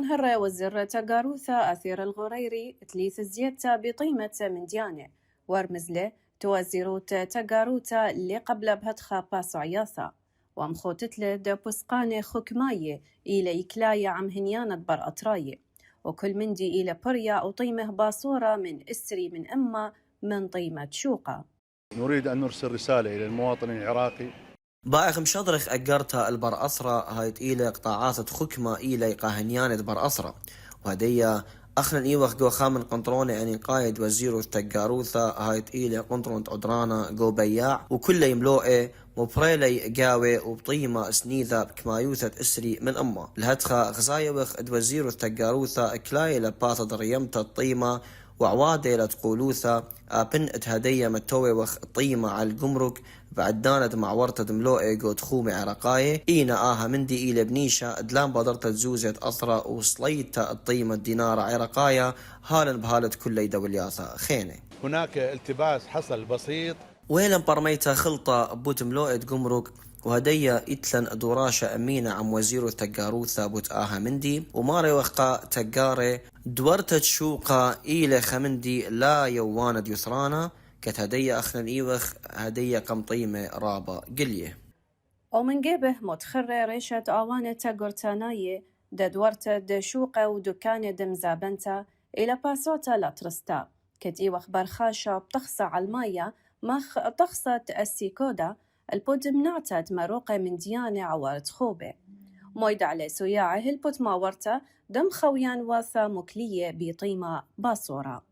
منهرة وزر تقاروثا أثير الغريري تليث الزيادة بطيمة من ديانة ورمزله توزيروت تقاروتا اللي قبل بهتخا باسو عياثا ومخوتتله دبسقانة خكماية إلى إكلاية عم هنيانة بر أطراية وكل مندي إلى بريا وطيمه باصورة من إسري من أما من طيمة شوقة. نريد أن نرسل رسالة إلى المواطن العراقي بايخ مشضرخ أجرتها البر أسرة هاي إلى قطاعات خكمة إلى قاهنيانة بر أسرة وهدية أخنا إيوخ جو خامن قنطرونة يعني قايد وزيرو التجاروثة هاي إلى قنطرون عدرانا جو بياع وكل يملوئه مبريلي قاوي وبطيمة سنيذة بكمايوثة إسري من أمه لهتخا غزايوخ ادوزيرو التجاروثة كلاي لباطة دريمتة الطيمة وعوادة لتقولوثا أبن اتهدية متوي وخ طيمة على الجمرك بعد دانت مع ورطة ملوئة قد خومي عرقاية إينا آها مندي إلى بنيشة دلان بادرت زوزة أثرة وصليتا الطيمة الدينار عرقاية هالا بهالة كل دولياثا خينة. هناك التباس حصل بسيط ويلن برميتا خلطة بوت ملوئة جمرك وهدية إتلن دوراشة أمينة عم وزيرو تجاروثا بوت آها مندي وماري وخقا تجاري دورتت شوقة إلى خمندي لا يواند يثرانا كت هدية أخنا إيوخ هدية قمطيمة رابا قليه ومن جيبه متخرة ريشة آوانة تقرتاناية دورتة دشوقة ودكانة دمزابنتا إلى باسوتا لاترستا كت إيوخ برخاشة بتخصى على الماية مخ تخصت السيكودا البود منعتت مروقة من ديانة عوارت خوبة مويد على سياعة البود ماورتا دم خويان واثا مكلية بطيمة باصورة.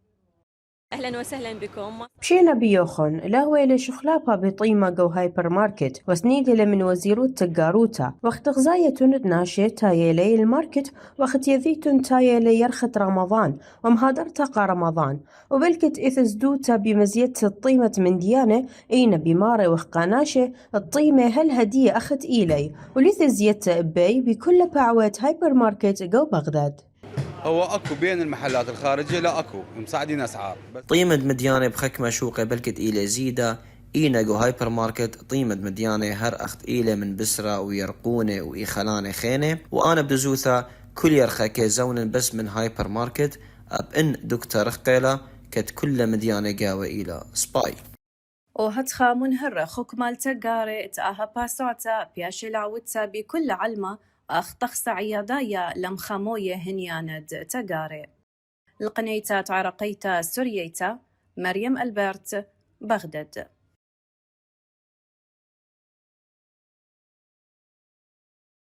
أهلا وسهلا بكم. مشينا بيوخن لاويلة شخلابها بطيمة جو هايبر ماركت وسنيدة من وزيرو تجاروتا وقت غزاية ناشي تايلي الماركت وقت يذيتن تايلي يرخت رمضان ومهادرتا قا رمضان وبلكت إثزدوتا بمزية الطيمة من ديانة إينا بماري وخقاناشي الطيمة هل هدية أخت إيلي وليث زيادة إباي بكل باعوات هايبر ماركت جو بغداد. هو اكو بين المحلات الخارجيه لا اكو مساعدين اسعار طيمة مديانة بخكمة شوقة بلكت إلى زيدة إينا جو هايبر ماركت طيمة مديانة هر أخت إلى من بسرة ويرقونة وإيخلانة خينة وأنا بدزوثة كل يرخى كيزون بس من هايبر ماركت أبن دكتور خقيلة كت كل مديانة قاوة إلى سباي وهتخا منهرة خكمال تقاري تاها باسوتا بياشي العودتا بكل علمة أخ تخصى عيادايا لمخاموية هنياند تقاري القنيتات عرقيتا سورييتا مريم ألبرت بغداد.